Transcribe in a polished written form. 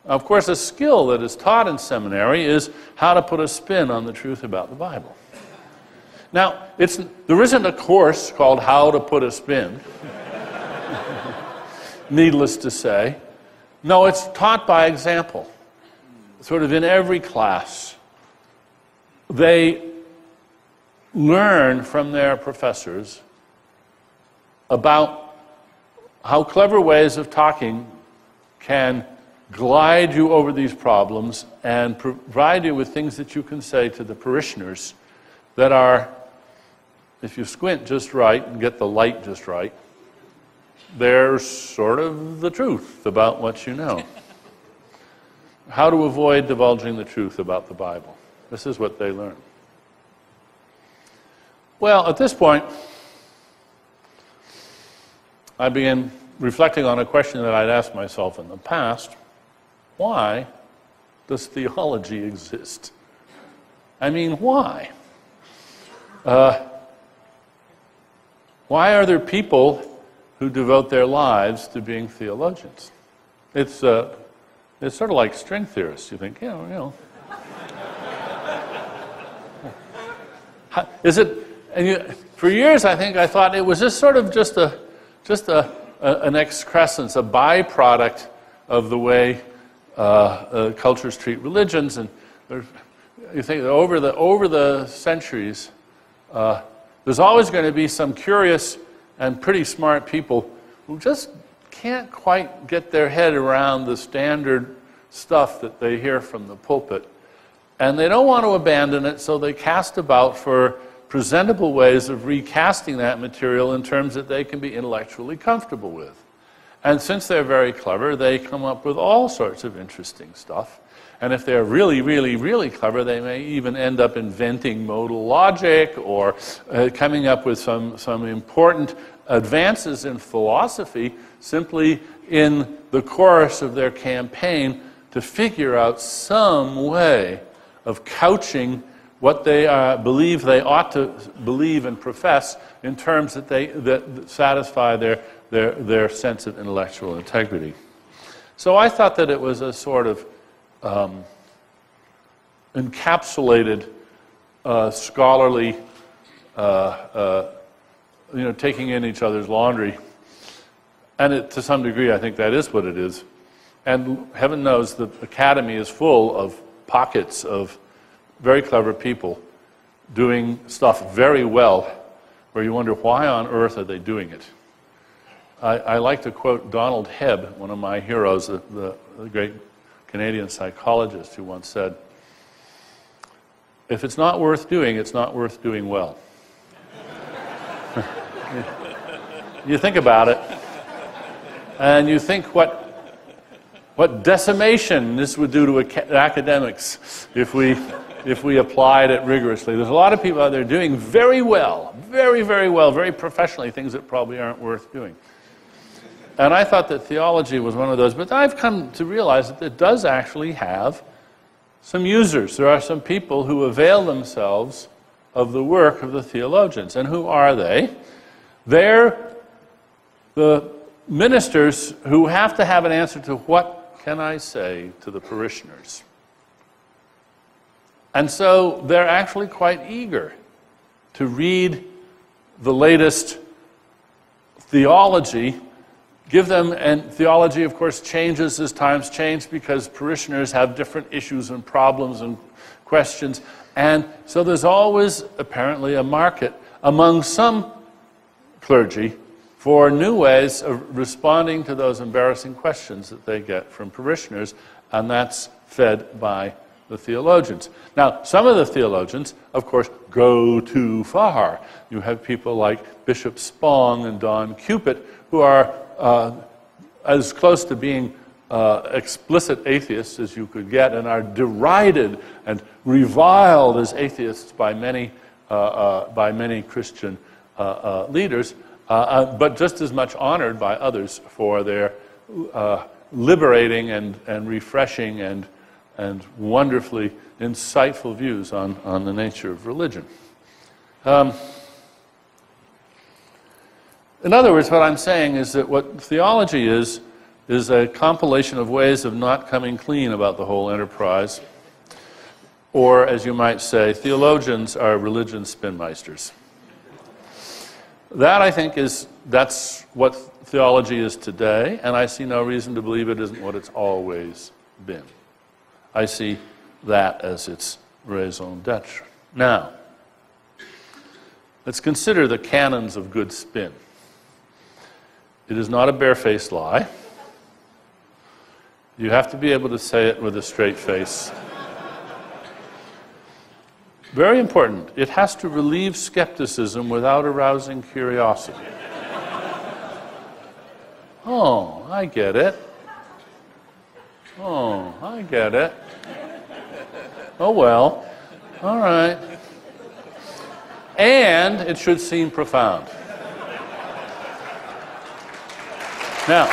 Of course, a skill that is taught in seminary is how to put a spin on the truth about the Bible. Now, there isn't a course called How to Put a Spin, needless to say. No, it's taught by example, sort of in every class. They learn from their professors about how clever ways of talking can glide you over these problems and provide you with things that you can say to the parishioners that are, if you squint just right and get the light just right, they're sort of the truth about what you know. How to avoid divulging the truth about the Bible. This is what they learn. Well, at this point, I began reflecting on a question that I'd asked myself in the past. Why does theology exist? I mean, why? Why are there people who devote their lives to being theologians? It's sort of like string theorists. You think, Is it? And for years, I thought it was just an excrescence, a byproduct of the way cultures treat religions, and you think that over the centuries, there's always going to be some curious and pretty smart people who just can't quite get their head around the standard stuff that they hear from the pulpit, and they don't want to abandon it, so they cast about for presentable ways of recasting that material in terms that they can be intellectually comfortable with. And since they're very clever, they come up with all sorts of interesting stuff. And if they're really, really, really clever, they may even end up inventing modal logic or coming up with some important advances in philosophy simply in the course of their campaign to figure out some way of couching what they believe they ought to believe and profess in terms that satisfy their sense of intellectual integrity. So I thought that it was a sort of encapsulated scholarly, taking in each other's laundry. And to some degree, I think that is what it is. And heaven knows the academy is full of pockets of very clever people doing stuff very well, where you wonder, why on earth are they doing it? I like to quote Donald Hebb, one of my heroes, the great Canadian psychologist, who once said, if it's not worth doing, it's not worth doing well. You think about it, and you think what decimation this would do to academics if we applied it rigorously. There's a lot of people out there doing very well, very, very well, very professionally, things that probably aren't worth doing. And I thought that theology was one of those, but I've come to realize that it does actually have some users. There are some people who avail themselves of the work of the theologians. And who are they? They're the ministers who have to have an answer to what can I say to the parishioners. And so they're actually quite eager to read the latest theology, give them, and theology, of course, changes as times change because parishioners have different issues and problems and questions. And so there's always, apparently, a market among some clergy for new ways of responding to those embarrassing questions that they get from parishioners, and that's fed by the theologians. Now, some of the theologians, of course, go too far. You have people like Bishop Spong and Don Cupid, who are as close to being explicit atheists as you could get, and are derided and reviled as atheists by many Christian leaders, but just as much honored by others for their liberating and refreshing and wonderfully insightful views on the nature of religion. In other words, what I'm saying is that what theology is is a compilation of ways of not coming clean about the whole enterprise. Or, as you might say, theologians are religion spinmeisters. That, I think, that's what theology is today, and I see no reason to believe it isn't what it's always been. I see that as its raison d'etre. Now, let's consider the canons of good spin. It is not a barefaced lie. You have to be able to say it with a straight face. Very important, it has to relieve skepticism without arousing curiosity. Oh, I get it. Oh, I get it. Oh, well. All right. And it should seem profound. Now,